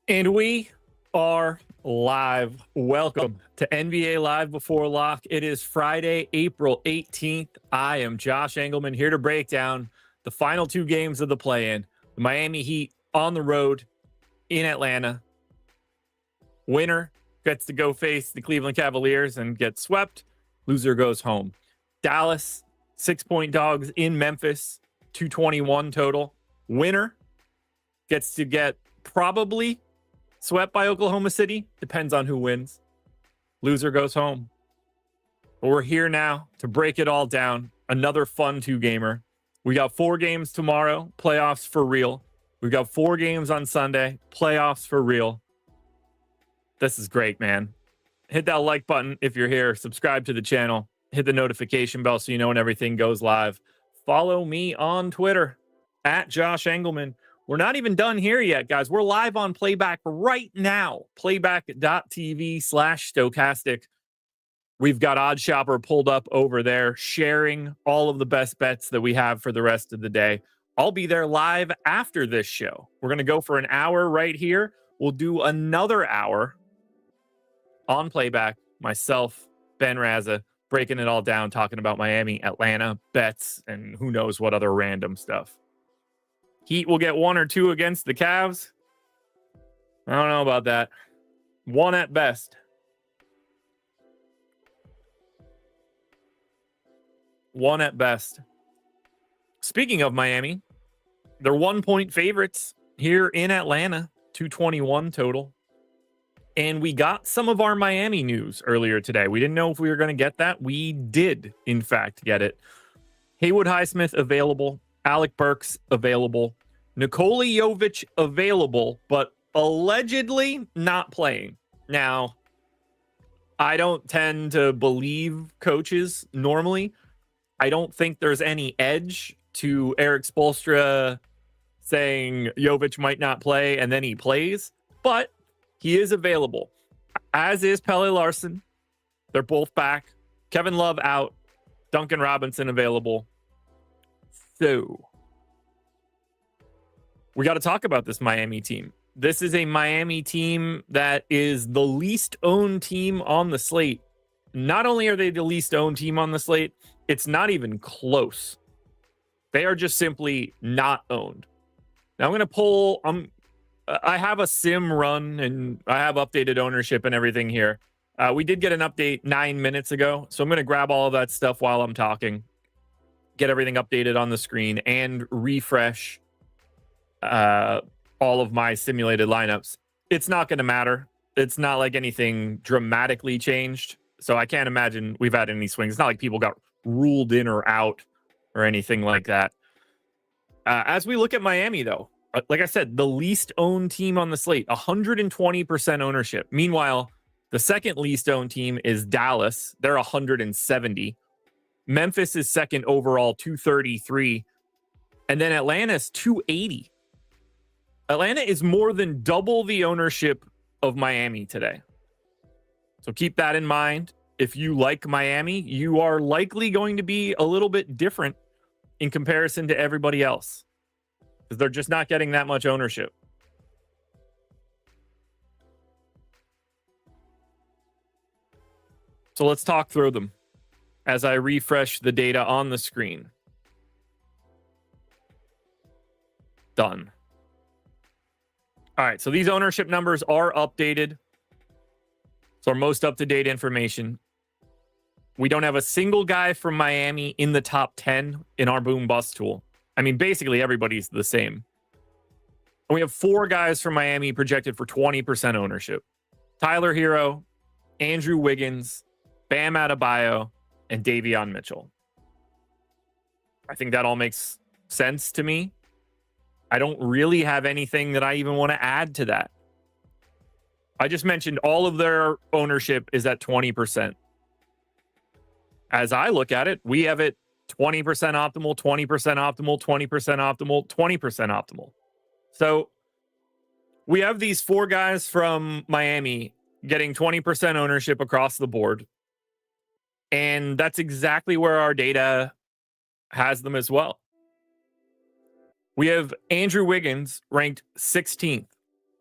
And we are live. Welcome to NBA Live Before Lock. It is Friday, April 18th. I am Josh Engleman here to break down the final two games of the play-in. The Miami Heat on the road in Atlanta. Winner gets to go face the Cleveland Cavaliers and get swept. Loser goes home. Dallas, 6-point dogs in Memphis, 221 total. Winner gets to get probably swept by Oklahoma City. Depends on who wins. Loser goes home. But we're here now to break it all down. Another fun two-gamer. We got 4 games tomorrow. Playoffs for real. We've got 4 games on Sunday. Playoffs for real. This is great, man. Hit that like button if you're here. Subscribe to the channel. Hit the notification bell so you know when everything goes live. Follow me on Twitter at Josh Engleman. We're not even done here yet, guys. We're live on Playback right now. Playback.tv/Stokastic. We've got OddsShopper pulled up over there, sharing all of the best bets that we have for the rest of the day. I'll be there live after this show. We're going to go for an hour right here. We'll do another hour on Playback. Myself, Ben Raza, breaking it all down, talking about Miami, Atlanta, bets, and who knows what other random stuff. Heat will get 1 or 2 against the Cavs. I don't know about that. 1 at best. 1 at best. Speaking of Miami, they're 1-point favorites here in Atlanta, 221 total. And we got some of our Miami news earlier today. We didn't know if we were going to get that. We did, in fact, get it. Haywood Highsmith available. Alec Burks available. Nikola Jovic available, but allegedly not playing. Now, I don't tend to believe coaches normally. I don't think there's any edge to Eric Spoelstra saying Jovic might not play and then he plays, but he is available, as is Pelle Larsson. They're both back. Kevin Love out. Duncan Robinson available. So we got to talk about this Miami team. This is a Miami team that is the least owned team on the slate. Not only are they the least owned team on the slate, it's not even close. They are just simply not owned. Now I'm going to pull, I have a sim run and I have updated ownership and everything here. We did get an update 9 minutes ago, so I'm going to grab all of that stuff while I'm talking, get everything updated on the screen, and refresh all of my simulated lineups. It's not going to matter. It's not like anything dramatically changed, so I can't imagine we've had any swings. It's not like people got ruled in or out or anything like that. As we look at Miami, though, like I said, the least owned team on the slate, 120% ownership. Meanwhile, the second least owned team is Dallas. They're 170. Memphis is second overall, 233. And then Atlanta's 280. Atlanta is more than double the ownership of Miami today. So keep that in mind. If you like Miami, you are likely going to be a little bit different in comparison to everybody else, because they're just not getting that much ownership. So let's talk through them as I refresh the data on the screen. Done. All right, so these ownership numbers are updated. It's our most up-to-date information. We don't have a single guy from Miami in the top 10 in our boom bust tool. I mean, basically everybody's the same. And we have 4 guys from Miami projected for 20% ownership. Tyler Hero, Andrew Wiggins, Bam Adebayo, and Davion Mitchell. I think that all makes sense to me. I don't really have anything that I even want to add to that. I just mentioned all of their ownership is at 20%. As I look at it, we have it 20% optimal, 20% optimal, 20% optimal, 20% optimal. So we have these 4 guys from Miami getting 20% ownership across the board. And that's exactly where our data has them as well. We have Andrew Wiggins ranked 16th.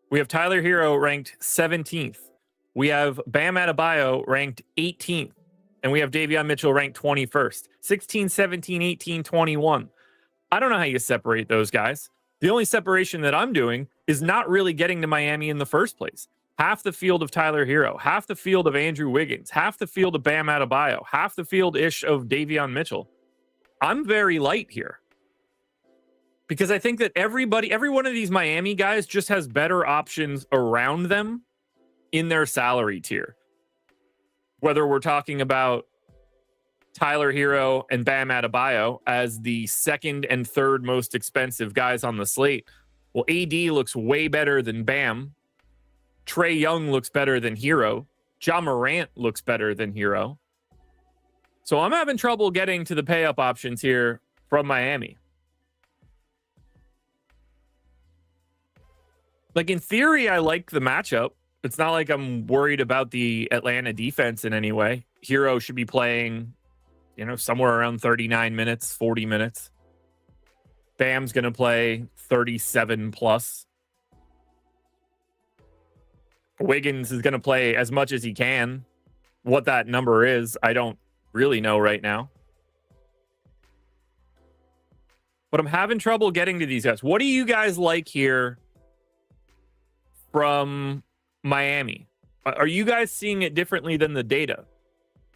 We have Tyler Hero ranked 17th. We have Bam Adebayo ranked 18th. And we have Davion Mitchell ranked 21st. 16, 17, 18, 21. I don't know how you separate those guys. The only separation that I'm doing is not really getting to Miami in the first place. Half the field of Tyler Hero, half the field of Andrew Wiggins, half the field of Bam Adebayo, half the field-ish of Davion Mitchell. I'm very light here. Because I think that every one of these Miami guys just has better options around them in their salary tier. Whether we're talking about Tyler Hero and Bam Adebayo as the second and third most expensive guys on the slate. Well, AD looks way better than Bam. Trae Young looks better than Hero. Ja Morant looks better than Hero. So I'm having trouble getting to the pay-up options here from Miami. Like, in theory, I like the matchup. It's not like I'm worried about the Atlanta defense in any way. Hero should be playing, somewhere around 39 minutes, 40 minutes. Bam's going to play 37 plus. Wiggins is going to play as much as he can. What that number is, I don't really know right now. But I'm having trouble getting to these guys. What do you guys like here from Miami? Are you guys seeing it differently than the data?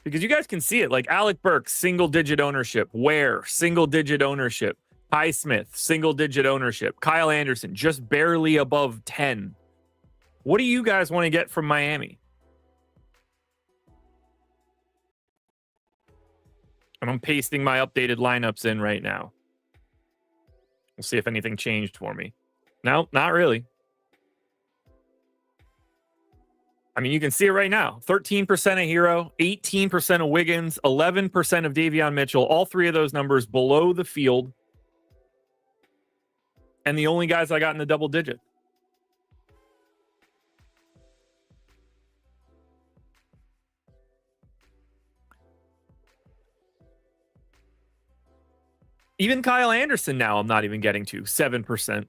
Because you guys can see it. Like Alec Burks, single-digit ownership. Ware, single-digit ownership. Highsmith, single-digit ownership. Kyle Anderson, just barely above 10. What do you guys want to get from Miami? And I'm pasting my updated lineups in right now. We'll see if anything changed for me. No, not really. I mean, you can see it right now. 13% of Hero, 18% of Wiggins, 11% of Davion Mitchell. All three of those numbers below the field. And the only guys I got in the double digit. Even Kyle Anderson now I'm not even getting to. 7%.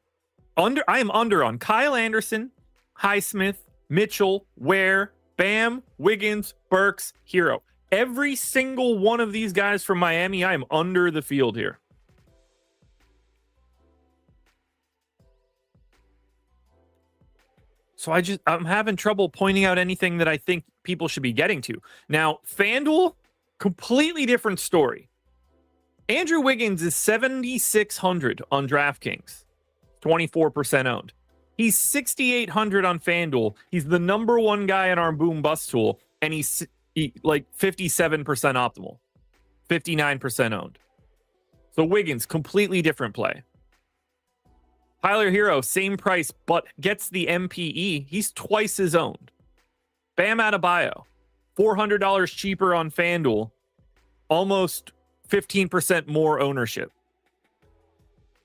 I am under on Kyle Anderson, Highsmith, Mitchell, Ware, Bam, Wiggins, Burks, Hero. Every single one of these guys from Miami, I am under the field here. So I'm having trouble pointing out anything that I think people should be getting to. Now, FanDuel, completely different story. Andrew Wiggins is 7,600 on DraftKings, 24% owned. He's 6,800 on FanDuel. He's the number one guy in our boom bust tool, and he's like 57% optimal, 59% owned. So Wiggins, completely different play. Tyler Hero, same price, but gets the MPE. He's twice as owned. Bam Adebayo, $400 cheaper on FanDuel, almost 15% more ownership.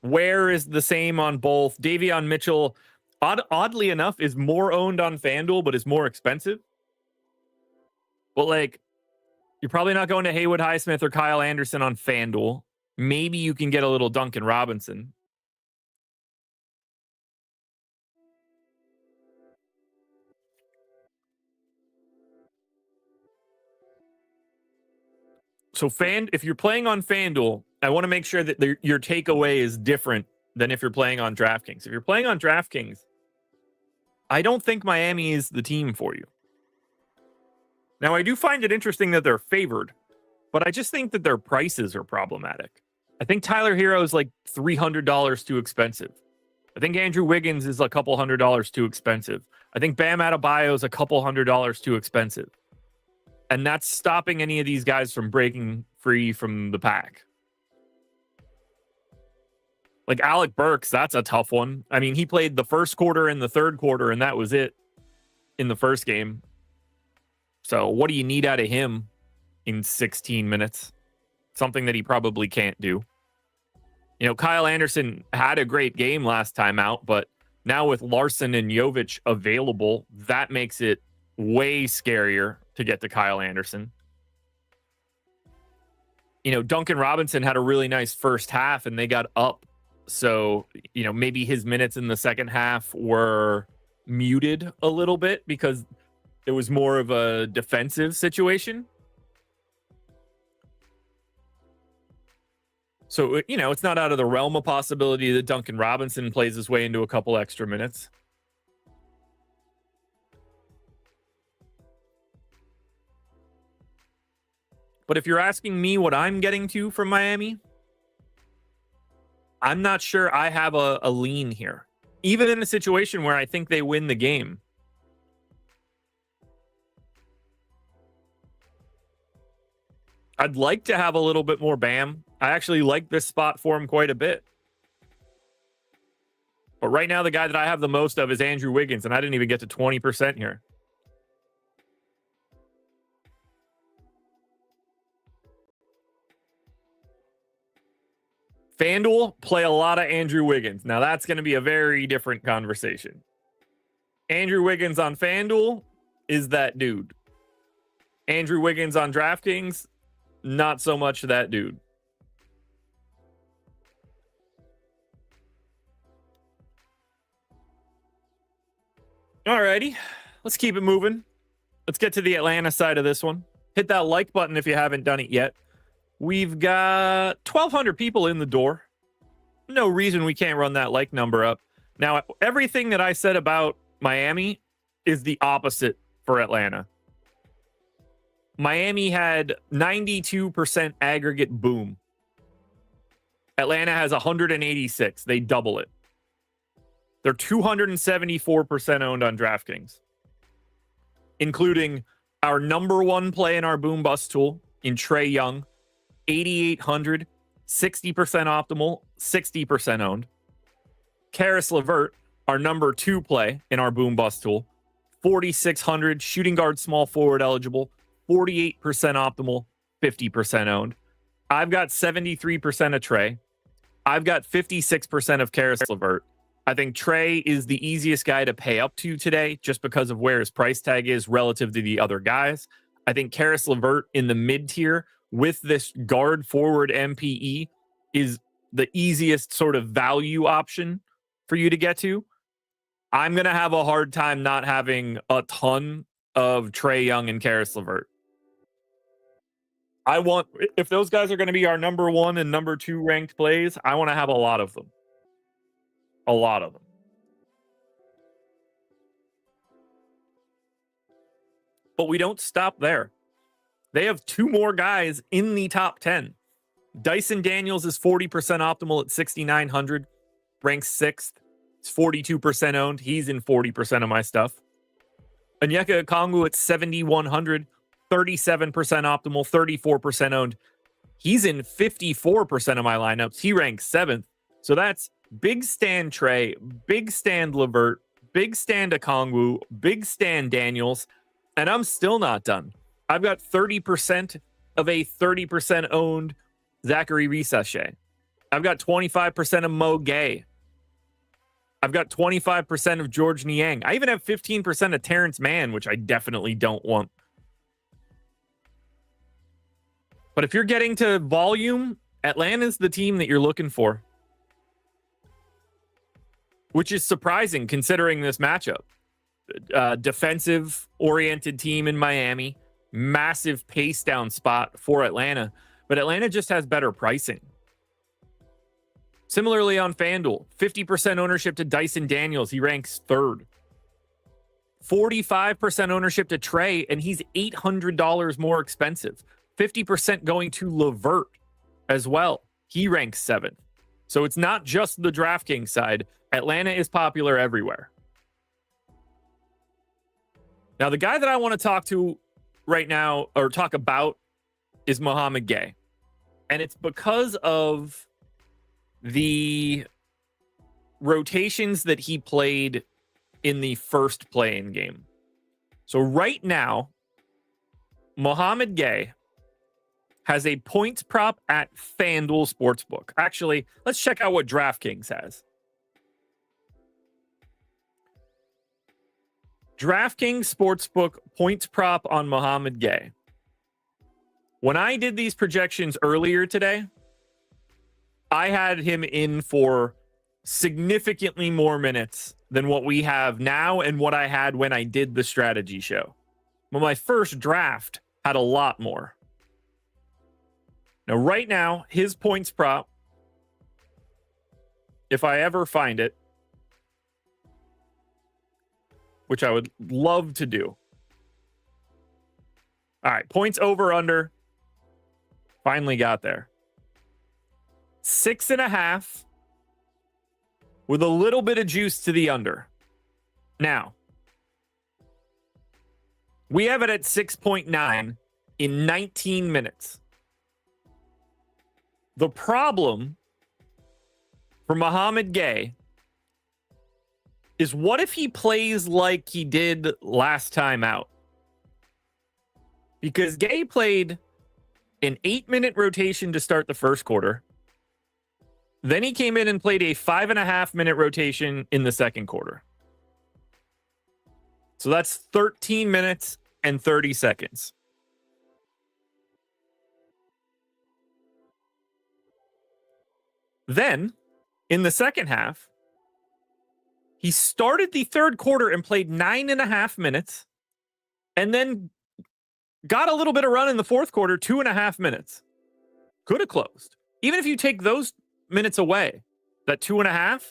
Ware is the same on both. Davion Mitchell, oddly enough, is more owned on FanDuel, but is more expensive. But like, you're probably not going to Haywood Highsmith or Kyle Anderson on FanDuel. Maybe you can get a little Duncan Robinson. So if you're playing on FanDuel, I want to make sure that your takeaway is different than if you're playing on DraftKings. If you're playing on DraftKings, I don't think Miami is the team for you. Now, I do find it interesting that they're favored, but I just think that their prices are problematic. I think Tyler Hero is like $300 too expensive. I think Andrew Wiggins is a couple $100 too expensive. I think Bam Adebayo is a couple $100 too expensive. And that's stopping any of these guys from breaking free from the pack. Like Alec Burks, that's a tough one. I mean, he played the first quarter and the third quarter, and that was it in the first game. So what do you need out of him in 16 minutes? Something that he probably can't do. Kyle Anderson had a great game last time out, but now with Larson and Jovic available, that makes it way scarier to get to Kyle Anderson. Duncan Robinson had a really nice first half and they got up. So, maybe his minutes in the second half were muted a little bit because it was more of a defensive situation. So, it's not out of the realm of possibility that Duncan Robinson plays his way into a couple extra minutes. But if you're asking me what I'm getting to from Miami, I'm not sure I have a lean here. Even in a situation where I think they win the game. I'd like to have a little bit more Bam. I actually like this spot for him quite a bit. But right now, the guy that I have the most of is Andrew Wiggins, and I didn't even get to 20% here. FanDuel, play a lot of Andrew Wiggins. Now, that's going to be a very different conversation. Andrew Wiggins on FanDuel is that dude. Andrew Wiggins on DraftKings, not so much that dude. Alrighty, let's keep it moving. Let's get to the Atlanta side of this one. Hit that like button if you haven't done it yet. We've got 1,200 people in the door. No reason we can't run that like number up. Now, everything that I said about Miami is the opposite for Atlanta. Miami had 92% aggregate boom. Atlanta has 186. They double it. They're 274% owned on DraftKings, including our number one play in our boom bust tool in Trae Young, 8,800, 60% optimal, 60% owned. Karis LeVert, our number two play in our boom bust tool, 4,600, shooting guard, small forward eligible, 48% optimal, 50% owned. I've got 73% of Trae. I've got 56% of Karis LeVert. I think Trae is the easiest guy to pay up to today just because of where his price tag is relative to the other guys. I think Karis LeVert in the mid tier with this guard forward MPE is the easiest sort of value option for you to get to. I'm going to have a hard time not having a ton of Trae Young and Karis LeVert. If those guys are going to be our number one and number two ranked plays, I want to have a lot of them. A lot of them. But we don't stop there. They have two more guys in the top 10. Dyson Daniels is 40% optimal at 6,900, ranks 6th. It's 42% owned. He's in 40% of my stuff. Onyeka Okongwu at 7,100, 37% optimal, 34% owned. He's in 54% of my lineups. He ranks 7th. So that's big stand Trae, big stand LeVert, big stand Okongwu, big stand Daniels, and I'm still not done. I've got 30% of a 30% owned Zachary Risashe. I've got 25% of Mo Gay. I've got 25% of George Niang. I even have 15% of Terrence Mann, which I definitely don't want. But if you're getting to volume, Atlanta's the team that you're looking for, which is surprising considering this matchup. Defensive-oriented team in Miami, massive pace down spot for Atlanta, but Atlanta just has better pricing. Similarly on FanDuel, 50% ownership to Dyson Daniels. He ranks 3rd. 45% ownership to Trae, and he's $800 more expensive. 50% going to LeVert as well. He ranks 7th. So it's not just the DraftKings side. Atlanta is popular everywhere. Now, the guy that I want to talk to right now, or talk about, is Mohamed Gay. And it's because of the rotations that he played in the first play-in game. So right now, Mohamed Gay has a points prop at FanDuel Sportsbook. Actually, let's check out what DraftKings has. DraftKings Sportsbook points prop on Mohamed Gay. When I did these projections earlier today, I had him in for significantly more minutes than what we have now and what I had when I did the strategy show. Well, my first draft had a lot more. Now, right now, his points prop, if I ever find it, which I would love to do. All right, points over under. Finally got there. 6.5 with a little bit of juice to the under. Now, we have it at 6.9 in 19 minutes. The problem for Mohamed Gay is, what if he plays like he did last time out? Because Gay played an 8-minute rotation to start the first quarter. Then he came in and played a 5.5-minute rotation in the second quarter. So that's 13 minutes and 30 seconds. Then, in the second half, he started the third quarter and played 9.5 minutes, and then got a little bit of run in the fourth quarter, 2.5 minutes. Could have closed. Even if you take those minutes away, that 2.5,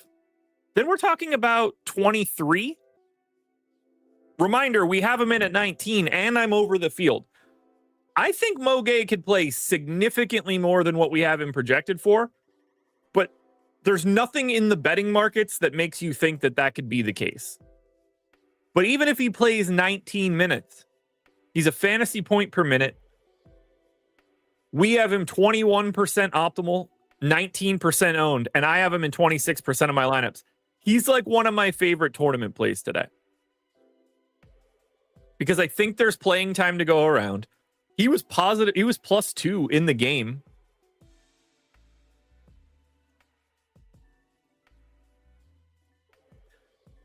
then we're talking about 23. Reminder, we have him in at 19, and I'm over the field. I think Mo Gay could play significantly more than what we have him projected for, but there's nothing in the betting markets that makes you think that that could be the case. But even if he plays 19 minutes, he's a fantasy point per minute. We have him 21% optimal, 19% owned, and I have him in 26% of my lineups. He's like one of my favorite tournament plays today, because I think there's playing time to go around. He was positive. He was +2 in the game.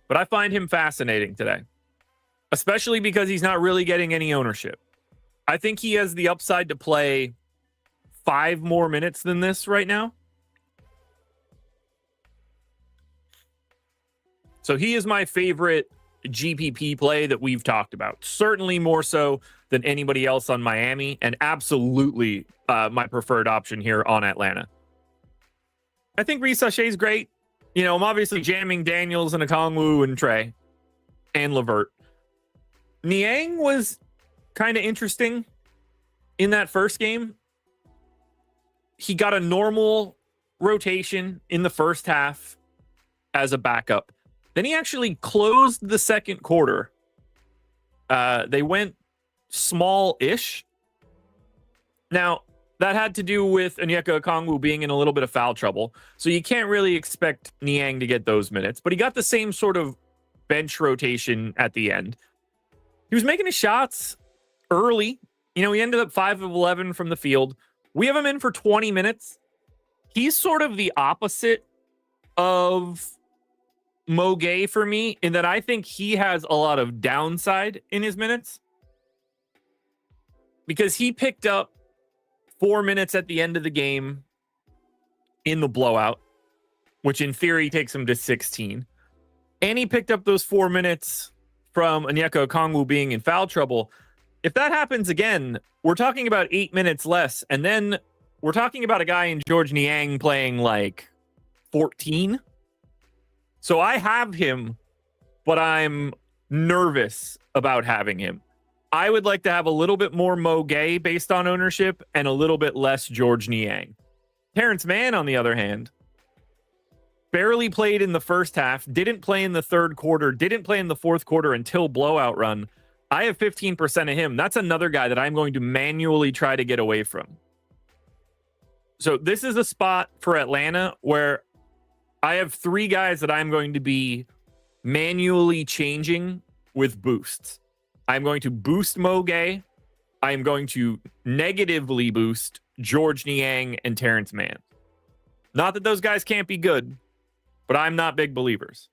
But I find him fascinating today, especially because he's not really getting any ownership. I think he has the upside to play 5 more minutes than this right now. So he is my favorite GPP play that we've talked about. Certainly more so than anybody else on Miami, and absolutely my preferred option here on Atlanta. I think Reece Sachet's great. You know, I'm obviously jamming Daniels and Okongwu and Trey and LeVert. Niang was kind of interesting in that first game. He got a normal rotation in the first half as a backup. Then he actually closed the second quarter. They went small-ish. Now, that had to do with Onyeka Okongwu being in a little bit of foul trouble. So you can't really expect Niang to get those minutes. But he got the same sort of bench rotation at the end. He was making his shots early. You know, he ended up 5 of 11 from the field. We have him in for 20 minutes. He's sort of the opposite of Mo Gay for me, in that I think he has a lot of downside in his minutes, because he picked up 4 minutes at the end of the game in the blowout, which in theory takes him to 16. And he picked up those 4 minutes from Onyeka Okongwu being in foul trouble. If that happens again, we're talking about 8 minutes less. And then we're talking about a guy in George Niang playing like 14. So I have him, but I'm nervous about having him. I would like to have a little bit more Mo Gay based on ownership and a little bit less George Niang. Terrence Mann, on the other hand, barely played in the first half, didn't play in the third quarter, didn't play in the fourth quarter until blowout run. I have 15% of him. That's another guy that I'm going to manually try to get away from. So this is a spot for Atlanta where I have 3 guys that I'm going to be manually changing with boosts. I'm going to boost Mo Gay. I'm going to negatively boost George Niang and Terrence Mann. Not that those guys can't be good, but I'm not big believers.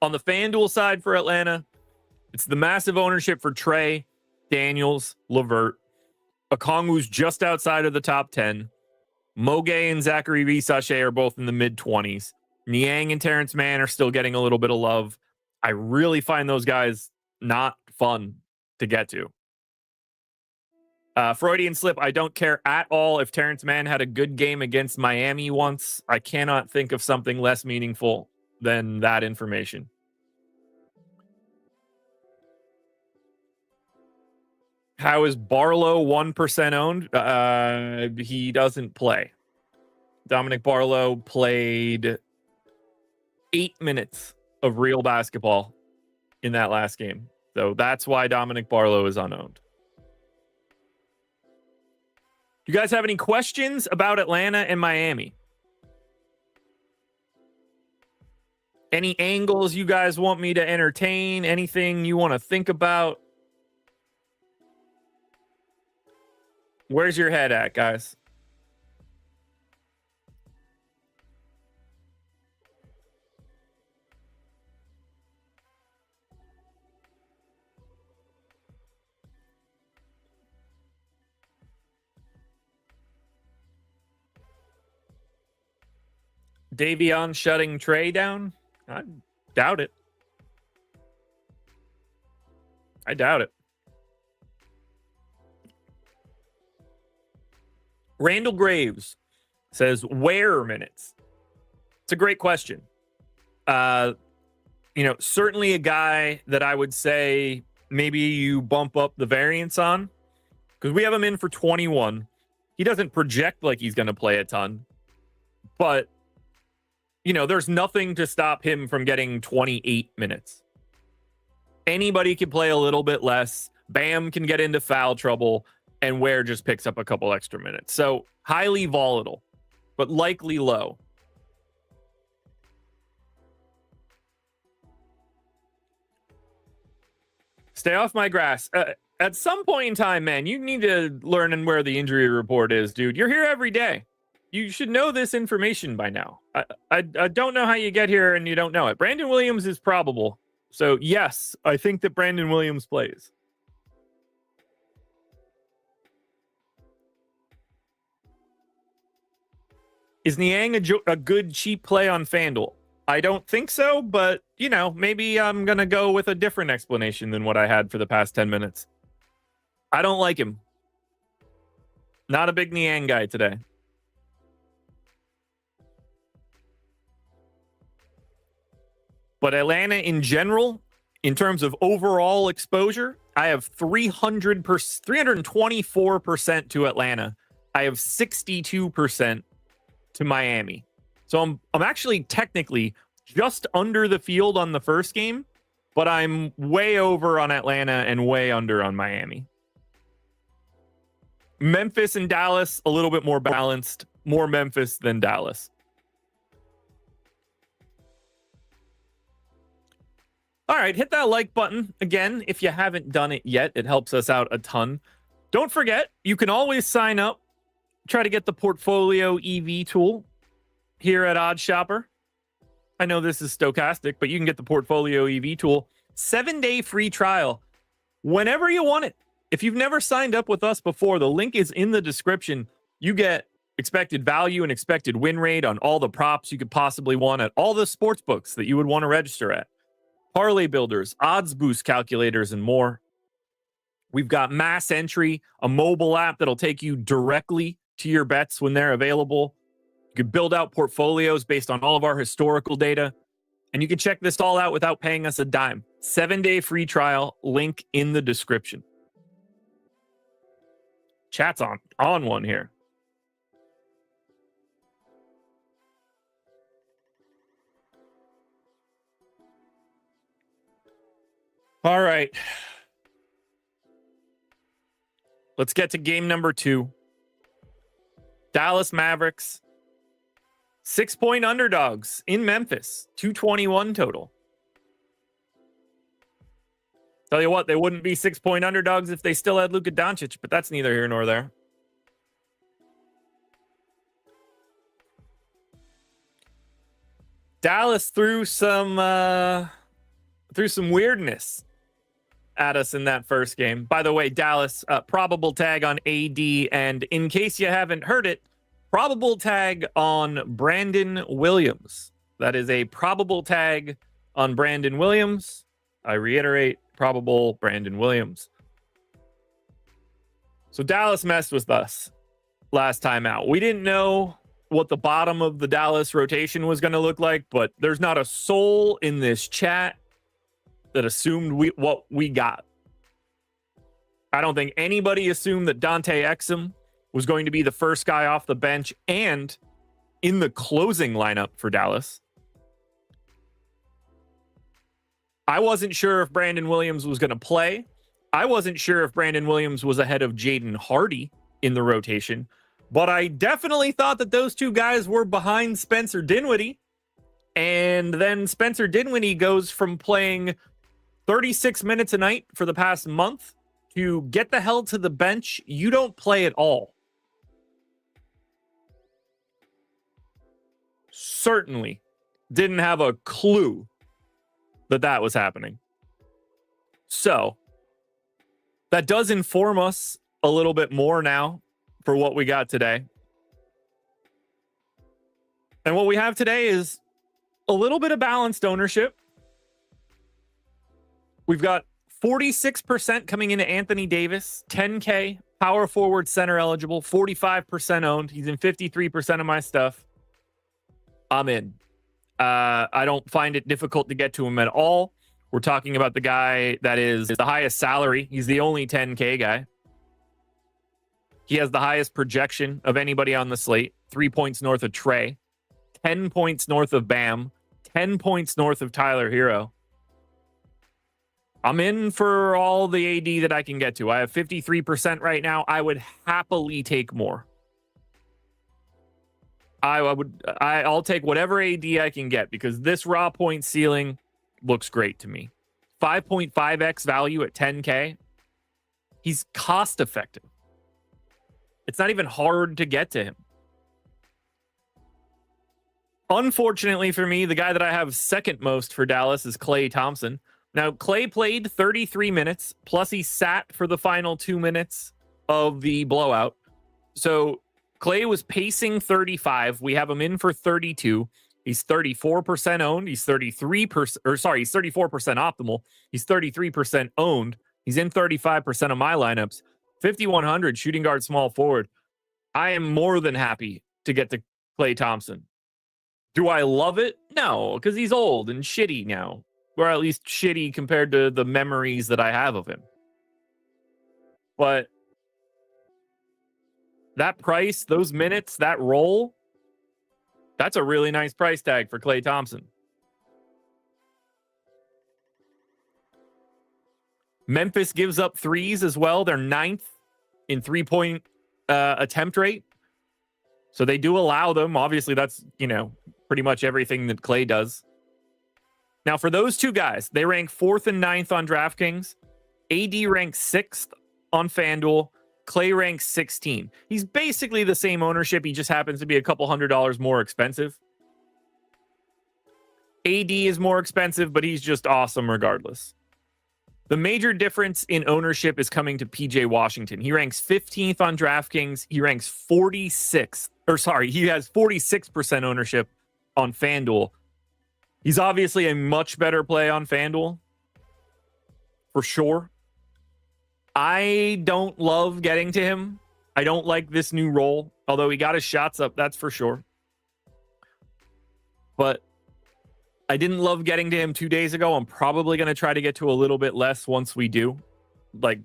On the FanDuel side for Atlanta, it's the massive ownership for Trey, Daniels, LeVert. Okongwu's just outside of the top 10. Moge and Zachary Visachet are both in the mid-20s. Niang and Terrence Mann are still getting a little bit of love. I really find those guys not fun to get to. Freudian slip, I don't care at all if Terrence Mann had a good game against Miami once. I cannot think of something less meaningful than that information. How is Barlow 1% owned? He doesn't play. Dominic Barlow played 8 minutes of real basketball in that last game. So that's why Dominic Barlow is unowned. You guys have any questions about Atlanta and Miami? Any angles you guys want me to entertain? Anything you want to think about? Where's your head at, guys? Davion shutting Trey down? I doubt it. I doubt it. Randall Graves says, where minutes? It's a great question. Certainly a guy that I would say maybe you bump up the variance on, because we have him in for 21. He doesn't project like he's going to play a ton, but there's nothing to stop him from getting 28 minutes. Anybody can play a little bit less. Bam can get into foul trouble, and Ware just picks up a couple extra minutes. So highly volatile, but likely low. Stay off my grass. At some point in time, man, you need to learn where the injury report is, dude. You're here every day. You should know this information by now. I don't know how you get here and you don't know it. Brandon Williams is probable. So, yes, I think that Brandon Williams plays. Is Niang a good cheap play on FanDuel? I don't think so, but, maybe I'm going to go with a different explanation than what I had for the past 10 minutes. I don't like him. Not a big Niang guy today. But Atlanta in general, in terms of overall exposure, I have 324% to Atlanta. I have 62% to Miami. So I'm actually technically just under the field on the first game, but I'm way over on Atlanta and way under on Miami. Memphis and Dallas, a little bit more balanced, more Memphis than Dallas. All right, hit that like button. Again, if you haven't done it yet, it helps us out a ton. Don't forget, you can always sign up, try to get the Portfolio EV tool here at OddsShopper. I know this is Stokastic, but you can get the Portfolio EV tool. 7-day free trial whenever you want it. If you've never signed up with us before, the link is in the description. You get expected value and expected win rate on all the props you could possibly want at all the sports books that you would want to register at. Parlay builders, odds boost calculators, and more. We've got mass entry, a mobile app that'll take you directly to your bets when they're available. You can build out portfolios based on all of our historical data. And you can check this all out without paying us a dime. 7-day free trial, link in the description. Chat's on one here. All right. Let's get to game number 2. Dallas Mavericks. 6-point underdogs in Memphis. 221 total. Tell you what, they wouldn't be 6-point underdogs if they still had Luka Doncic, but that's neither here nor there. Dallas threw some weirdness at us in that first game. By the way, Dallas, probable tag on AD. And in case you haven't heard it, probable tag on Brandon Williams. That is a probable tag on Brandon Williams. I reiterate, probable Brandon Williams. So Dallas messed with us last time out. We didn't know what the bottom of the Dallas rotation was going to look like, but there's not a soul in this chat that assumed what we got. I don't think anybody assumed that Dante Exum was going to be the first guy off the bench and in the closing lineup for Dallas. I wasn't sure if Brandon Williams was going to play. I wasn't sure if Brandon Williams was ahead of Jaden Hardy in the rotation, but I definitely thought that those two guys were behind Spencer Dinwiddie. And then Spencer Dinwiddie goes from playing 36 minutes a night for the past month to get the hell to the bench. You don't play at all. Certainly didn't have a clue that that was happening. So that does inform us a little bit more now for what we got today. And what we have today is a little bit of balanced ownership. We've got 46% coming into Anthony Davis, 10K, power forward, center eligible, 45% owned. He's in 53% of my stuff. I'm in. I don't find it difficult to get to him at all. We're talking about the guy that is the highest salary. He's the only 10K guy. He has the highest projection of anybody on the slate. 3 points north of Trey, 10 points north of Bam, 10 points north of Tyler Hero. I'm in for all the AD that I can get to. I have 53% right now. I would happily take more. I'll take whatever AD I can get because this raw point ceiling looks great to me. 5.5x value at 10K. He's cost effective. It's not even hard to get to him. Unfortunately for me, the guy that I have second most for Dallas is Klay Thompson. Now, Klay played 33 minutes, plus he sat for the final 2 minutes of the blowout. So Klay was pacing 35. We have him in for 32. He's 34% owned. He's 33%, he's 34% optimal. He's 33% owned. He's in 35% of my lineups. 5,100 shooting guard, small forward. I am more than happy to get to Klay Thompson. Do I love it? No, because he's old and shitty now. Or at least shitty compared to the memories that I have of him. But that price, those minutes, that role, that's a really nice price tag for Klay Thompson. Memphis gives up threes as well. They're 9th in 3-point attempt rate. So they do allow them. Obviously, that's, pretty much everything that Klay does. Now, for those two guys, they rank 4th and 9th on DraftKings. AD ranks 6th on FanDuel. Klay ranks 16. He's basically the same ownership. He just happens to be a couple $100 more expensive. AD is more expensive, but he's just awesome regardless. The major difference in ownership is coming to PJ Washington. He ranks 15th on DraftKings. He ranks 46th. He has 46% ownership on FanDuel. He's obviously a much better play on FanDuel. For sure. I don't love getting to him. I don't like this new role. Although he got his shots up, that's for sure. But I didn't love getting to him 2 days ago. I'm probably going to try to get to a little bit less once we do.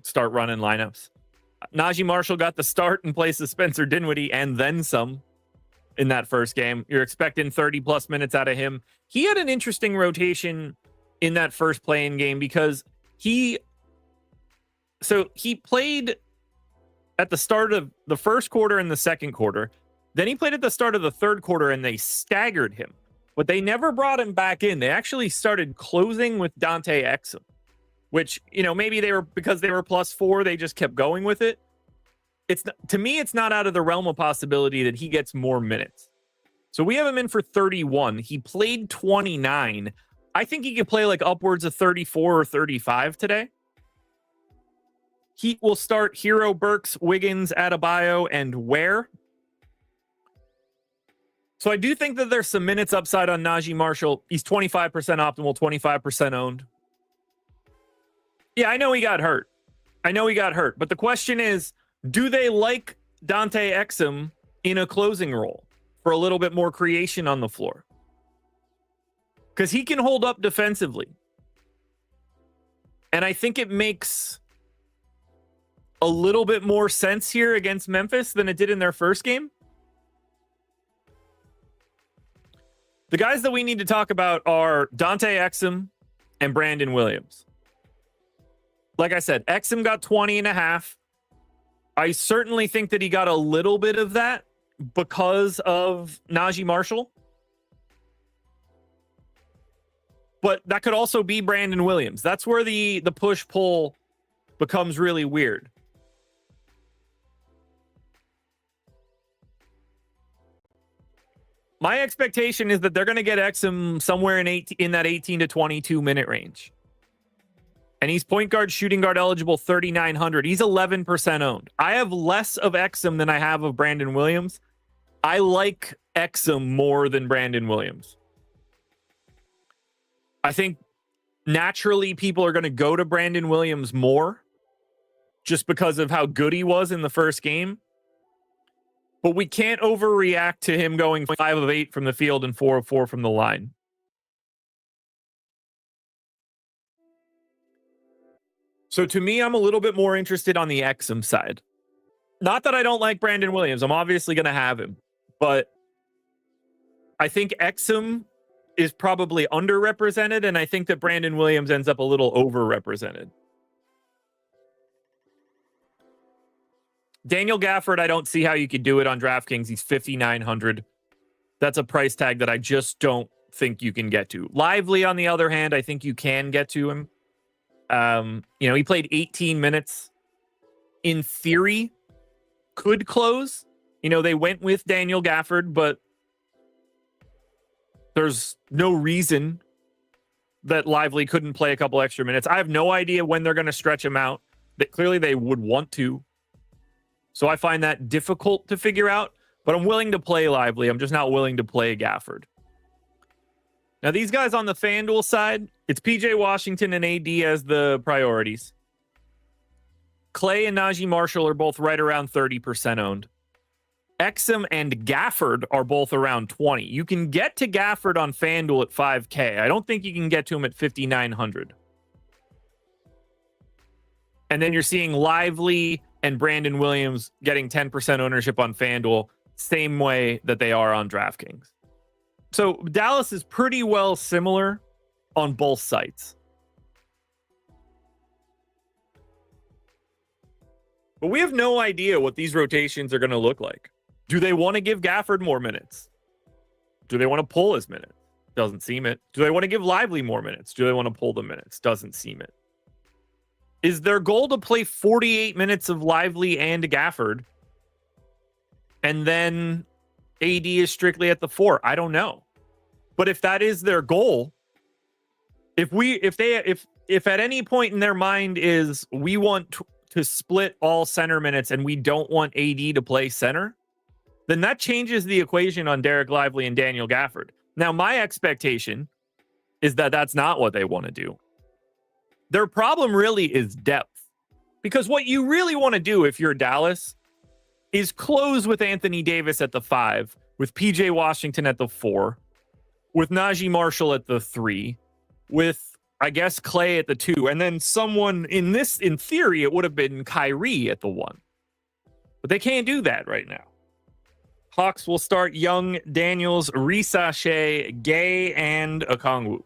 Start running lineups. Najee Marshall got the start in place of Spencer Dinwiddie and then some in that first game. You're expecting 30-plus minutes out of him. He had an interesting rotation in that first play-in game because he played at the start of the first quarter and the second quarter. Then he played at the start of the third quarter and they staggered him. But they never brought him back in. They actually started closing with Dante Exum, which, maybe because they were +4, they just kept going with it. To me, it's not out of the realm of possibility that he gets more minutes. So we have him in for 31. He played 29. I think he could play upwards of 34 or 35 today. Heat will start Hero, Burks, Wiggins, Adebayo, and Ware. So I do think that there's some minutes upside on Najee Marshall. He's 25% optimal, 25% owned. Yeah, I know he got hurt. But the question is, do they like Dante Exum in a closing role for a little bit more creation on the floor? Because he can hold up defensively. And I think it makes a little bit more sense here against Memphis than it did in their first game. The guys that we need to talk about are Dante Exum and Brandon Williams. Like I said, Exum got 20.5. I certainly think that he got a little bit of that because of Najee Marshall. But that could also be Brandon Williams. That's where the push-pull becomes really weird. My expectation is that they're going to get Exum somewhere in that 18 to 22 minute range. And he's point guard, shooting guard eligible, 3,900. He's 11% owned. I have less of Exum than I have of Brandon Williams. I like Exum more than Brandon Williams. I think naturally people are going to go to Brandon Williams more just because of how good he was in the first game. But we can't overreact to him going 5 of 8 from the field and 4 of 4 from the line. So to me, I'm a little bit more interested on the Exum side. Not that I don't like Brandon Williams. I'm obviously going to have him. But I think Exum is probably underrepresented, and I think that Brandon Williams ends up a little overrepresented. Daniel Gafford, I don't see how you could do it on DraftKings. He's 5,900. That's a price tag that I just don't think you can get to. Lively, on the other hand, I think you can get to him. He played 18 minutes. In theory, could close. They went with Daniel Gafford, but there's no reason that Lively couldn't play a couple extra minutes. I have no idea when they're going to stretch him out. That clearly they would want to. So I find that difficult to figure out, but I'm willing to play Lively. I'm just not willing to play Gafford. Now, these guys on the FanDuel side, it's PJ Washington and AD as the priorities. Clay and Najee Marshall are both right around 30% owned. Exum and Gafford are both around 20. You can get to Gafford on FanDuel at 5K. I don't think you can get to him at 5,900. And then you're seeing Lively and Brandon Williams getting 10% ownership on FanDuel, same way that they are on DraftKings. So Dallas is pretty well similar on both sites. But we have no idea what these rotations are going to look like. Do they want to give Gafford more minutes? Do they want to pull his minutes? Doesn't seem it. Do they want to give Lively more minutes? Do they want to pull the minutes? Doesn't seem it. Is their goal to play 48 minutes of Lively and Gafford, and then AD is strictly at the 4? I don't know. But if that is their goal, if at any point in their mind is we want to split all center minutes and we don't want AD to play center, then that changes the equation on Derek Lively and Daniel Gafford. Now, my expectation is that that's not what they want to do. Their problem really is depth. Because what you really want to do if you're Dallas is close with Anthony Davis at the 5, with PJ Washington at the 4, with Najee Marshall at the 3, with, I guess, Clay at the 2, and then someone in theory, it would have been Kyrie at the 1. But they can't do that right now. Hawks will start Young, Daniels, Risache, Gay, and Okongwu.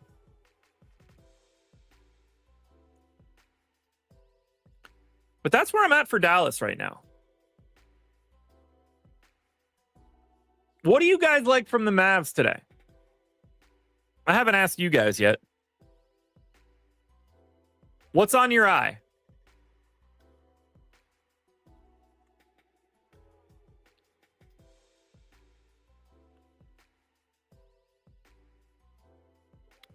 But that's where I'm at for Dallas right now. What do you guys like from the Mavs today? I haven't asked you guys yet. What's on your eye?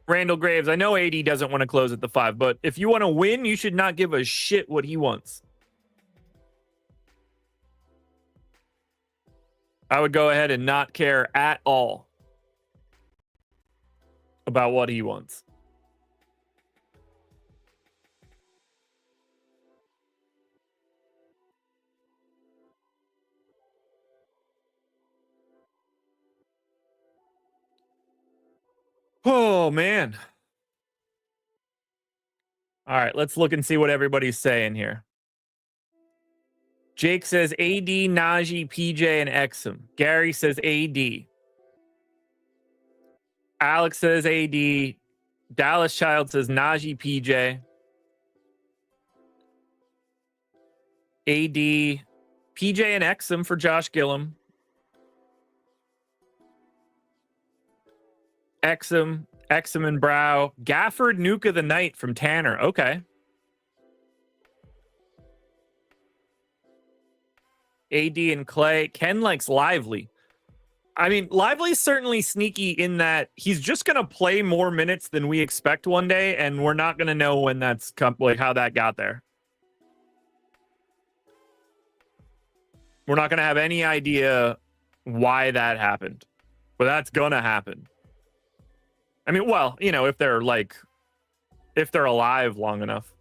Randall Graves, I know AD doesn't want to close at the 5, but if you want to win, you should not give a shit what he wants. I would go ahead and not care at all about what he wants. Oh, man. All right, let's look and see what everybody's saying here. Jake says AD, Najee, PJ, and Exum. Gary says AD. Alex says AD. Dallas Child says Najee, PJ. AD, PJ, and Exum for Josh Gillum. Exum and Brow. Gafford, Nuka the Knight from Tanner. Okay. AD and Clay. Ken likes Lively. I mean, Lively's certainly sneaky in that he's just going to play more minutes than we expect one day, and we're not going to know when that's like how that got there. We're not going to have any idea why that happened, but that's going to happen. I mean, well, you know, if they're alive long enough.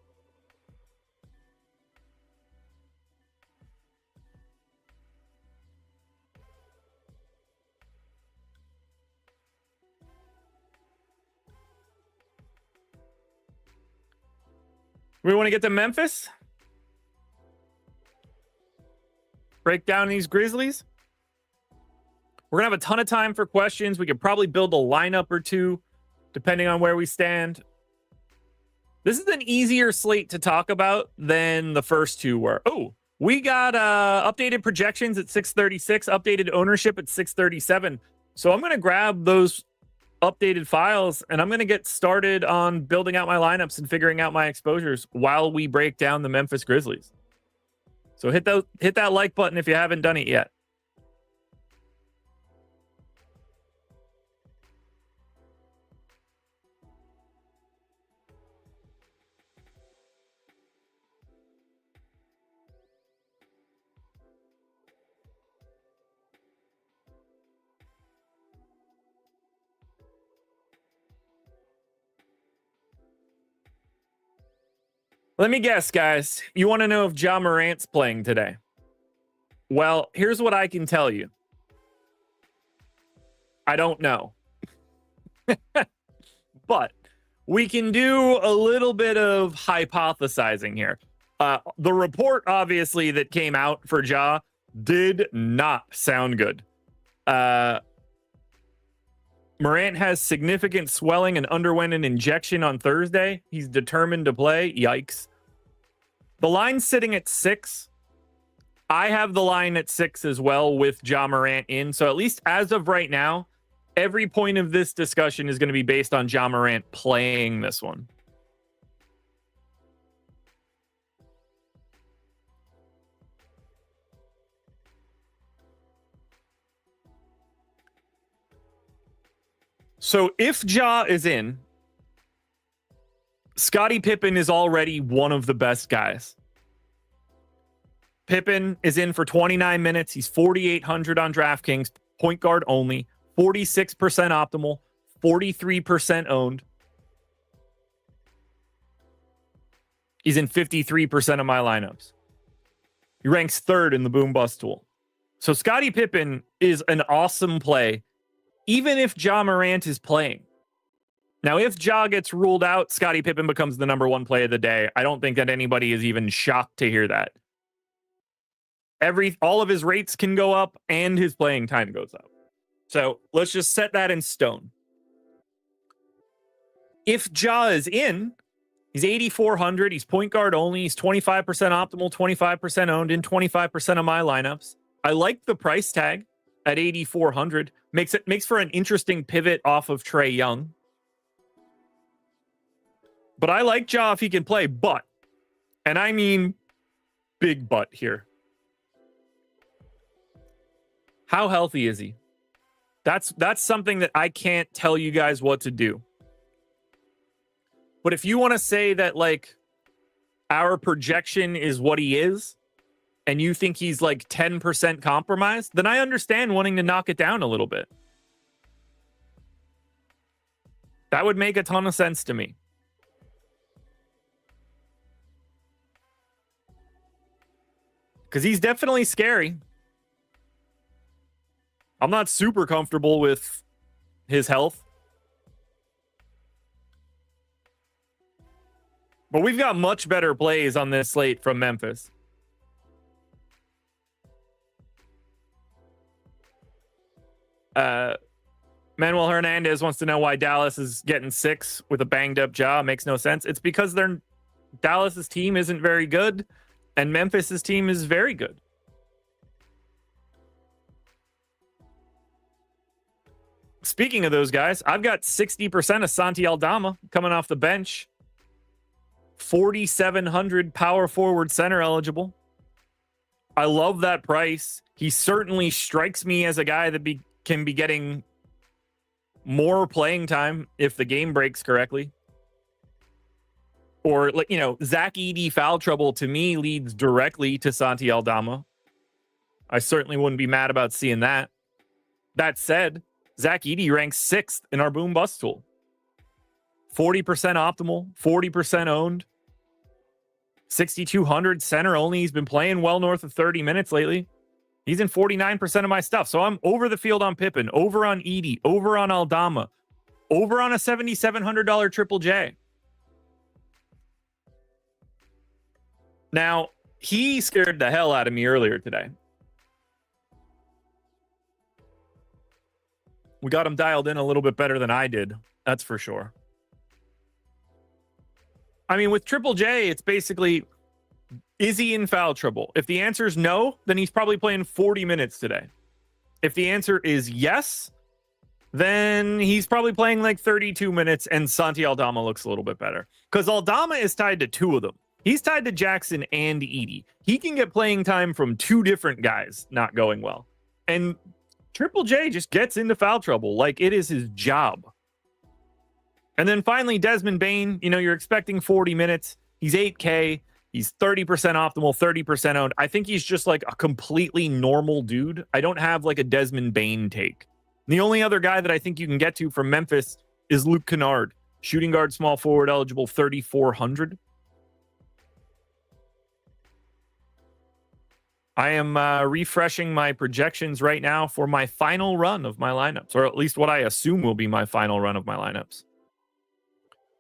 We want to get to Memphis? Break down these Grizzlies? We're going to have a ton of time for questions. We could probably build a lineup or two, depending on where we stand. This is an easier slate to talk about than the first two were. Oh, we got updated projections at 636, updated ownership at 637. So I'm going to grab those updated files and I'm going to get started on building out my lineups and figuring out my exposures while we break down the Memphis Grizzlies. So hit that like button if you haven't done it yet. Let me guess, guys. You want to know if Ja Morant's playing today? Well, here's what I can tell you. I don't know. But we can do a little bit of hypothesizing here. The report, obviously, that came out for Ja did not sound good. Morant has significant swelling and underwent an injection on Thursday. He's determined to play. Yikes. The line's sitting at 6. I have the line at 6 as well with Ja Morant in. So at least as of right now, every point of this discussion is going to be based on Ja Morant playing this one. So if Ja is in, Scottie Pippen is already one of the best guys. Pippen is in for 29 minutes. He's 4,800 on DraftKings, point guard only, 46% optimal, 43% owned. He's in 53% of my lineups. He ranks 3rd in the boom bust tool. So Scottie Pippen is an awesome play, even if Ja Morant is playing. Now, if Ja gets ruled out, Scottie Pippen becomes the number 1 play of the day. I don't think that anybody is even shocked to hear that. All of his rates can go up and his playing time goes up. So let's just set that in stone. If Ja is in, he's 8,400. He's point guard only. He's 25% optimal, 25% owned in 25% of my lineups. I like the price tag at 8,400. Makes for an interesting pivot off of Trae Young. But I like Ja if he can play, but, and I mean big but here. How healthy is he? That's something that I can't tell you guys what to do. But if you want to say that, like, our projection is what he is, and you think he's like 10% compromised, then I understand wanting to knock it down a little bit. That would make a ton of sense to me. Because he's definitely scary. I'm not super comfortable with his health. But we've got much better plays on this slate from Memphis. Manuel Hernandez wants to know why Dallas is getting 6 with a banged up jaw. Makes no sense. It's because Dallas's team isn't very good, and Memphis's team is very good. Speaking of those guys, I've got 60% of Santi Aldama coming off the bench. 4,700 power forward center eligible. I love that price. He certainly strikes me as a guy that can be getting more playing time if the game breaks correctly. Or, like, you know, Zach Edey foul trouble to me leads directly to Santi Aldama. I certainly wouldn't be mad about seeing that. That said, Zach Edey ranks 6th in our boom bust tool. 40% optimal, 40% owned. 6,200 center only. He's been playing well north of 30 minutes lately. He's in 49% of my stuff. So I'm over the field on Pippen, over on Edey, over on Aldama, over on a $7,700 Triple J. Now, he scared the hell out of me earlier today. We got him dialed in a little bit better than I did. That's for sure. I mean, with Triple J, it's basically, is he in foul trouble? If the answer is no, then he's probably playing 40 minutes today. If the answer is yes, then he's probably playing like 32 minutes, and Santi Aldama looks a little bit better. Because Aldama is tied to 2 of them. He's tied to Jackson and Edey. He can get playing time from 2 different guys not going well. And Triple J just gets into foul trouble like it is his job. And then finally, Desmond Bane, you know, you're expecting 40 minutes. He's 8K. He's 30% optimal, 30% owned. I think he's just like a completely normal dude. I don't have like a Desmond Bane take. The only other guy that I think you can get to from Memphis is Luke Kennard. Shooting guard, small forward, eligible, 3,400. I am refreshing my projections right now for my final run of my lineups, or at least what I assume will be my final run of my lineups.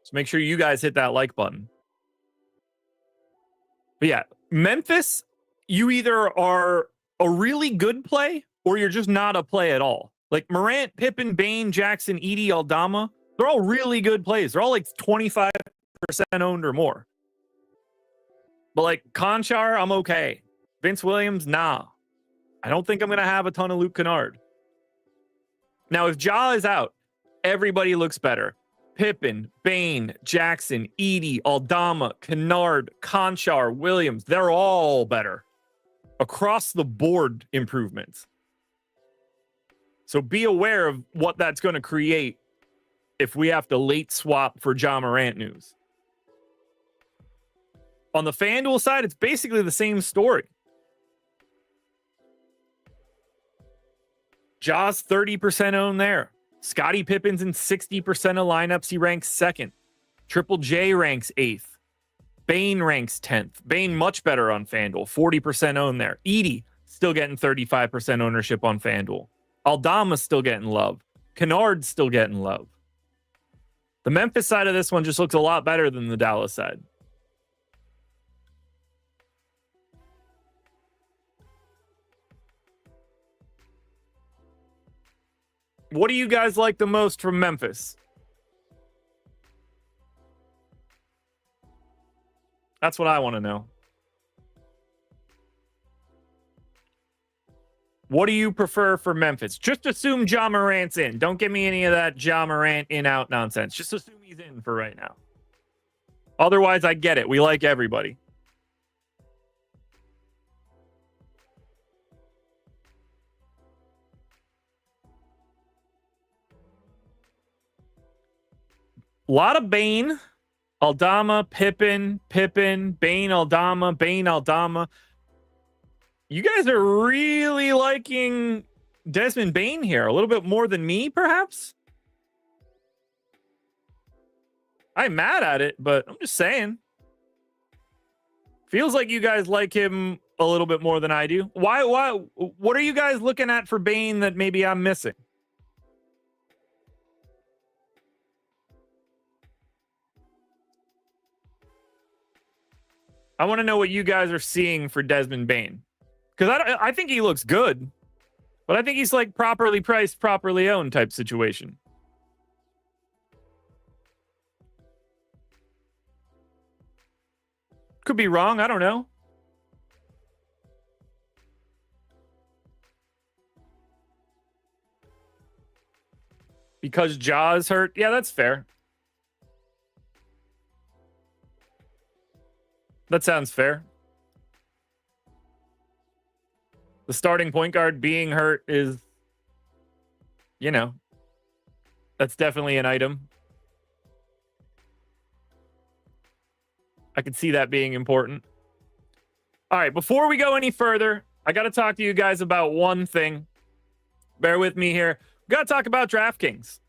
So make sure you guys hit that like button. But yeah, Memphis, you either are a really good play or you're just not a play at all. Like Morant, Pippen, Bane, Jackson, Edey, Aldama, they're all really good plays. They're all like 25% owned or more. But like Conchar, I'm okay. Vince Williams, nah. I don't think I'm going to have a ton of Luke Kennard. Now, if Ja is out, everybody looks better. Pippen, Bane, Jackson, Edey, Aldama, Kennard, Conchar, Williams, they're all better. Across the board improvements. So be aware of what that's going to create if we have to late swap for Ja Morant news. On the FanDuel side, it's basically the same story. Ja's 30% owned there. Scottie Pippen's in 60% of lineups. He ranks 2nd. Triple J ranks 8th. Bane ranks 10th. Bane much better on FanDuel. 40% owned there. Edey still getting 35% ownership on FanDuel. Aldama's still getting love. Kennard's still getting love. The Memphis side of this one just looks a lot better than the Dallas side. What do you guys like the most from Memphis? That's what I want to know. What do you prefer for Memphis? Just assume Ja Morant's in. Don't give me any of that Ja Morant in-out nonsense. Just assume he's in for right now. Otherwise, I get it. We like everybody. A lot of Bane, Aldama, Pippen, Bane, Aldama, Bane, Aldama. You guys are really liking Desmond Bane here, a little bit more than me, perhaps? I'm mad at it, but I'm just saying. Feels like you guys like him a little bit more than I do. Why? What are you guys looking at for Bane that maybe I'm missing? I want to know what you guys are seeing for Desmond Bane. Because I think he looks good, but I think he's like properly priced, properly owned type situation. Could be wrong. I don't know. Because Jaws hurt. Yeah, that's fair. That sounds fair. The starting point guard being hurt is, you know, that's definitely an item. I could see that being important. All right, before we go any further, I got to talk to you guys about one thing. Bear with me here. We got to talk about DraftKings.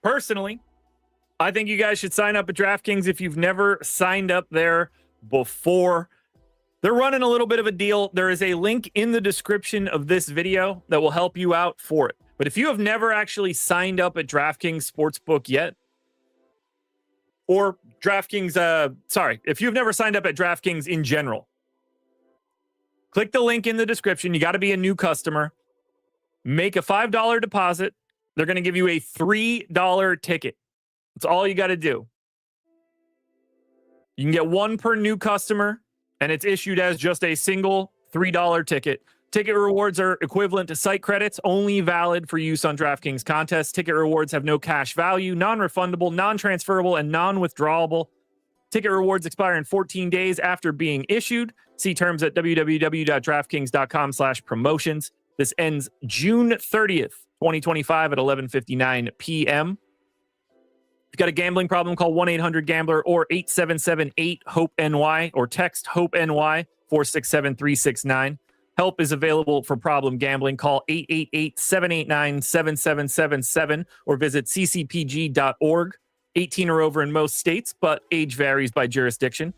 Personally, I think you guys should sign up at DraftKings if you've never signed up there before. They're running a little bit of a deal. There is a link in the description of this video that will help you out for it. But if you have never actually signed up at DraftKings Sportsbook yet, or DraftKings, if you've never signed up at DraftKings in general, click the link in the description. You got to be a new customer. Make a $5 deposit. They're going to give you a $3 ticket. That's all you got to do. You can get one per new customer, and it's issued as just a single $3 ticket. Ticket rewards are equivalent to site credits, only valid for use on DraftKings contests. Ticket rewards have no cash value, non-refundable, non-transferable, and non-withdrawable. Ticket rewards expire in 14 days after being issued. See terms at www.draftkings.com/promotions. This ends June 30th, 2025 at 11:59 p.m. If you've got a gambling problem, call 1-800-GAMBLER or 877-8-HOPE-NY or text HOPE-NY 467-369. Help is available for problem gambling. Call 888-789-7777 or visit ccpg.org. 18 or over in most states, but age varies by jurisdiction.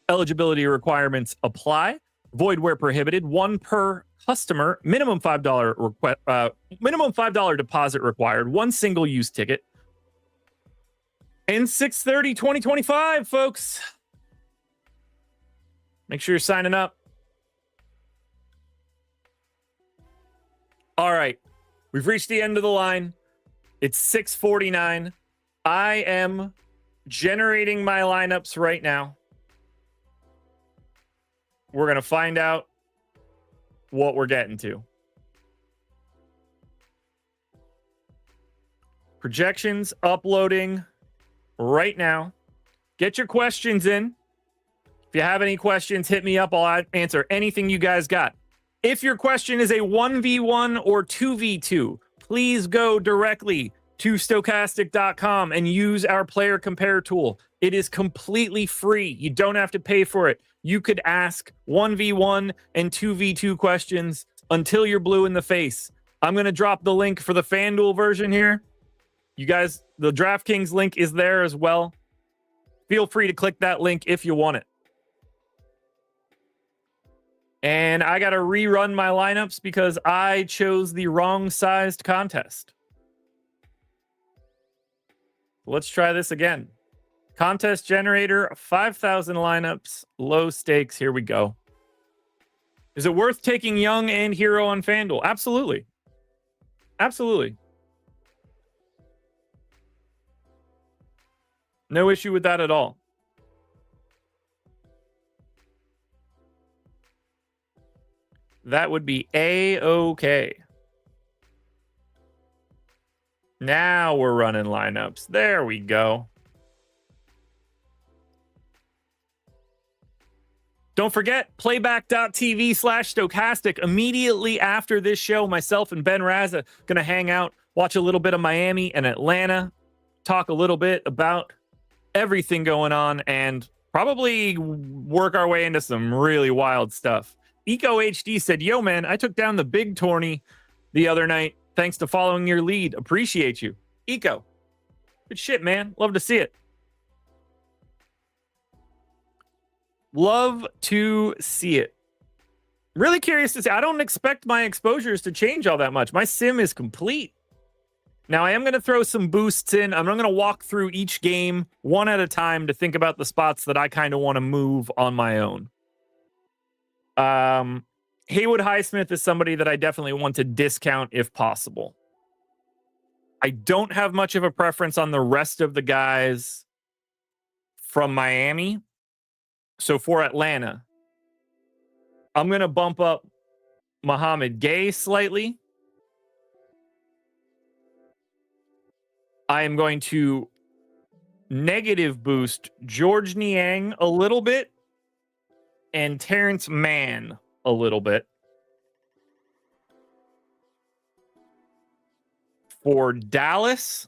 Eligibility requirements apply. Void where prohibited. One per customer. Minimum $5 deposit required. One single-use ticket. And 6/30/2025, folks. Make sure you're signing up. All right. We've reached the end of the line. It's 6:49. I am generating my lineups right now. We're going to find out what we're getting to. Projections uploading right now. Get your questions in. If you have any questions, hit me up. I'll answer anything you guys got. If your question is a 1v1 or 2v2, please go directly to Stokastic.com and use our player compare tool. It is completely free. You don't have to pay for it. You could ask 1v1 and 2v2 questions until you're blue in the face. I'm going to drop the link for the FanDuel version here. You guys, the DraftKings link is there as well. Feel free to click that link if you want it. And I got to rerun my lineups because I chose the wrong sized contest. Let's try this again. Contest generator, 5,000 lineups, low stakes. Here we go. Is it worth taking Young and Hero on FanDuel? Absolutely. Absolutely. No issue with that at all. That would be A-okay. Now we're running lineups. There we go. Don't forget, playback.tv/Stokastic. Immediately after this show, myself and Ben Raza going to hang out, watch a little bit of Miami and Atlanta, talk a little bit about everything going on, and probably work our way into some really wild stuff. Eco HD said, yo, man, I took down the big tourney the other night. Thanks to following your lead. Appreciate you. Eco. Good shit, man. Love to see it. Love to see it. Really curious to see. I don't expect my exposures to change all that much. My sim is complete. Now, I am going to throw some boosts in. I'm going to walk through each game one at a time to think about the spots that I kind of want to move on my own. Haywood Highsmith is somebody that I definitely want to discount if possible. I don't have much of a preference on the rest of the guys from Miami. So for Atlanta, I'm going to bump up Mohamed Gay slightly. I am going to negative boost George Niang a little bit and Terrence Mann a little bit. For Dallas,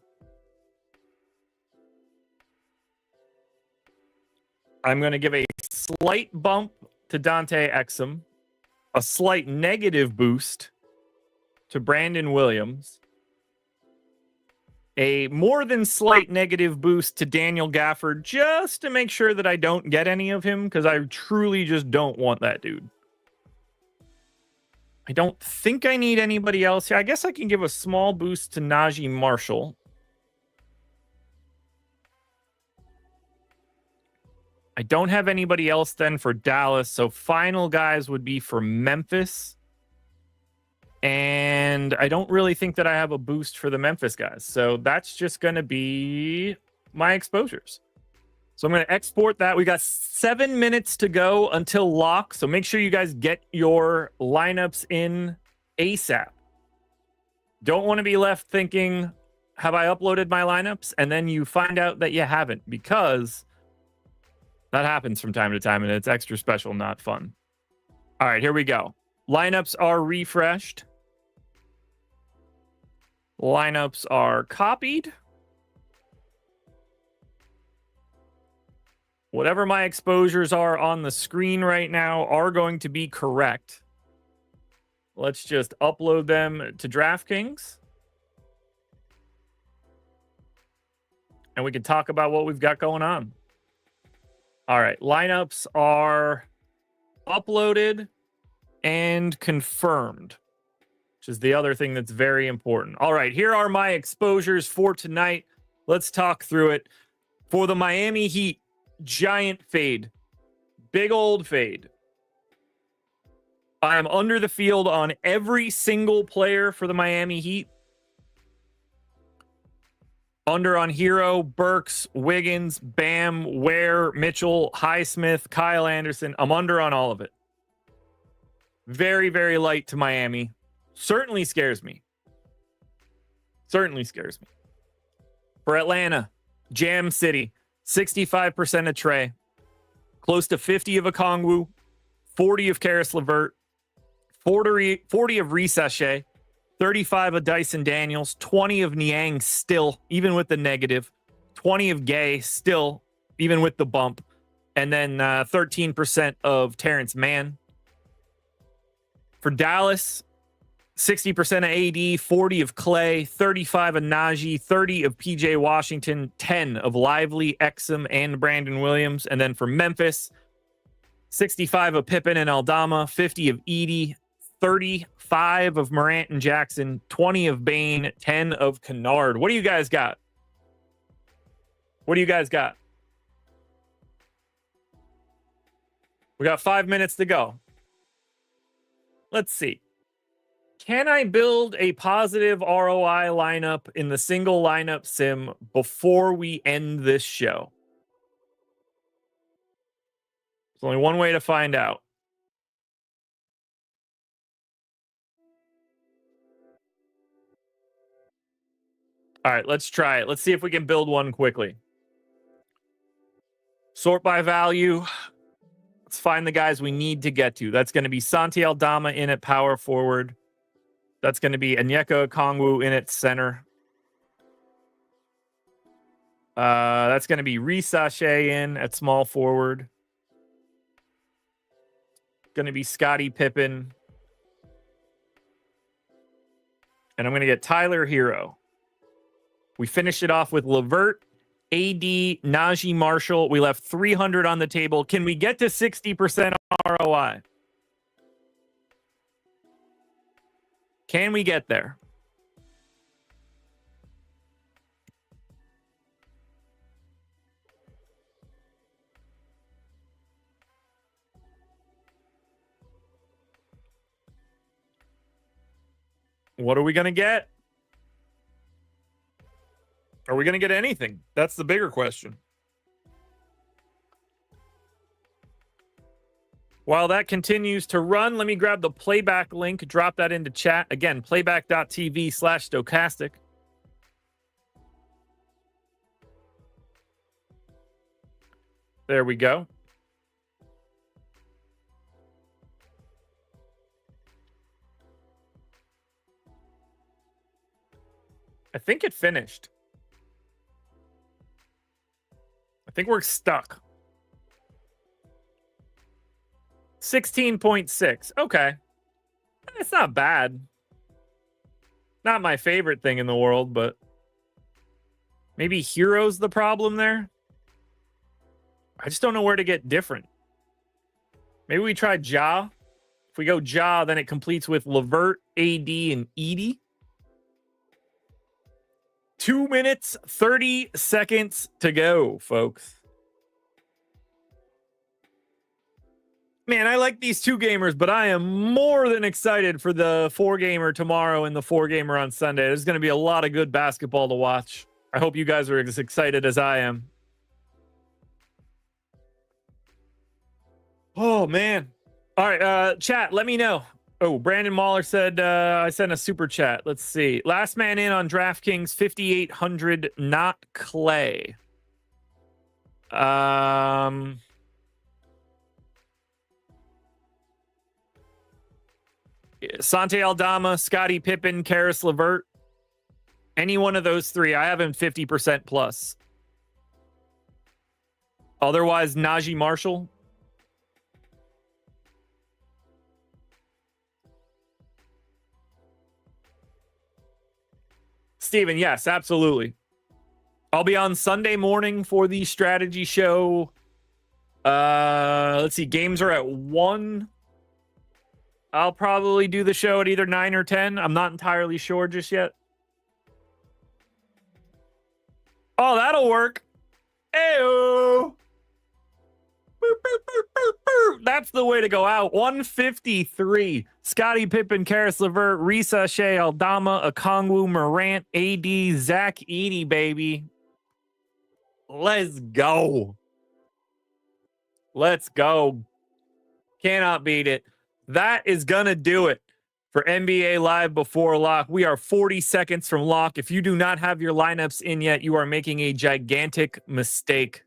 I'm going to give a slight bump to Dante Exum, a slight negative boost to Brandon Williams, a more than slight negative boost to Daniel Gafford, just to make sure that I don't get any of him, because I truly just don't want that dude. I don't think I need anybody else here. I guess I can give a small boost to Najee Marshall. I don't have anybody else then for Dallas, so final guys would be for Memphis. And I don't really think that I have a boost for the Memphis guys. So that's just going to be my exposures. So I'm going to export that. We got 7 minutes to go until lock. So make sure you guys get your lineups in ASAP. Don't want to be left thinking, have I uploaded my lineups? And then you find out that you haven't, because that happens from time to time and it's extra special, not fun. All right, here we go. Lineups are refreshed. Lineups are copied. Whatever my exposures are on the screen right now are going to be correct. Let's just upload them to DraftKings. And we can talk about what we've got going on. All right, lineups are uploaded and confirmed, which is the other thing that's very important. All right, here are my exposures for tonight. Let's talk through it. For the Miami Heat, giant fade. Big old fade. I am under the field on every single player for the Miami Heat. Under on Hero, Burks, Wiggins, Bam, Ware, Mitchell, Highsmith, Kyle Anderson. I'm under on all of it. Very, very light to Miami. Certainly scares me. Certainly scares me. For Atlanta, Jam City, 65% of Trey, close to 50 of Okongwu, 40 of Karis LeVert, 40 of Resache, 35 of Dyson Daniels, 20 of Niang still, even with the negative, 20 of Gay still, even with the bump, and then 13% of Terrence Mann. For Dallas, 60% of AD, 40 of Clay, 35 of Najee, 30 of PJ Washington, 10 of Lively, Exum, and Brandon Williams. And then for Memphis, 65 of Pippen and Aldama, 50 of Edey, 35 of Morant and Jackson, 20 of Bane, 10 of Kennard. What do you guys got? What do you guys got? We got 5 minutes to go. Let's see. Can I build a positive ROI lineup in the single lineup sim before we end this show? There's only one way to find out. All right, let's try it. Let's see if we can build one quickly. Sort by value. Let's find the guys we need to get to. That's going to be Santi Aldama in at power forward. That's going to be Onyeka Okongwu in at center. That's going to be Resache in at small forward. going to be Scottie Pippen. And I'm going to get Tyler Hero. We finished it off with LeVert, AD, Najee Marshall. We left 300 on the table. Can we get to 60% ROI? Can we get there? What are we going to get? Are we going to get anything? That's the bigger question. While that continues to run, let me grab the playback link, drop that into chat. Again, playback.tv/Stokastic. There we go. I think it finished. I think we're stuck. 16.6. Okay. It's not bad. Not my favorite thing in the world, but maybe Hero's the problem there. I just don't know where to get different. Maybe we try Ja. If we go Ja, then it completes with LeVert, AD, and Edie. 2 minutes, 30 seconds to go, folks. Man, I like these 2-gamers, but I am more than excited for the 4-gamer tomorrow and the 4-gamer on Sunday. There's going to be a lot of good basketball to watch. I hope you guys are as excited as I am. Oh, man. All right, chat, let me know. Oh, Brandon Mahler said, I sent a super chat. Let's see. Last man in on DraftKings, 5,800, not Clay. Sante Aldama, Scottie Pippen, Karis LeVert. Any one of those three. I have him 50% plus. Otherwise, Najee Marshall. Steven, yes, absolutely. I'll be on Sunday morning for the strategy show. Let's see. Games are at 1. I'll probably do the show at either 9 or 10. I'm not entirely sure just yet. Oh, that'll work. Ayo. That's the way to go out. 153. Scottie Pippen, Karis LeVert, Risa Shea, Aldama, Okongwu, Morant, AD, Zach Edey, baby. Let's go. Let's go. Cannot beat it. That is going to do it for NBA Live Before Lock. We are 40 seconds from lock. If you do not have your lineups in yet, you are making a gigantic mistake.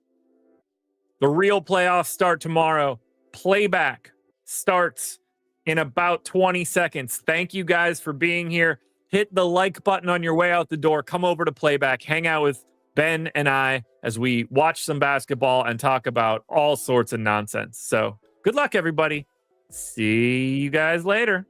The real playoffs start tomorrow. Playback starts in about 20 seconds. Thank you guys for being here. Hit the like button on your way out the door. Come over to Playback. Hang out with Ben and I as we watch some basketball and talk about all sorts of nonsense. So good luck, everybody. See you guys later.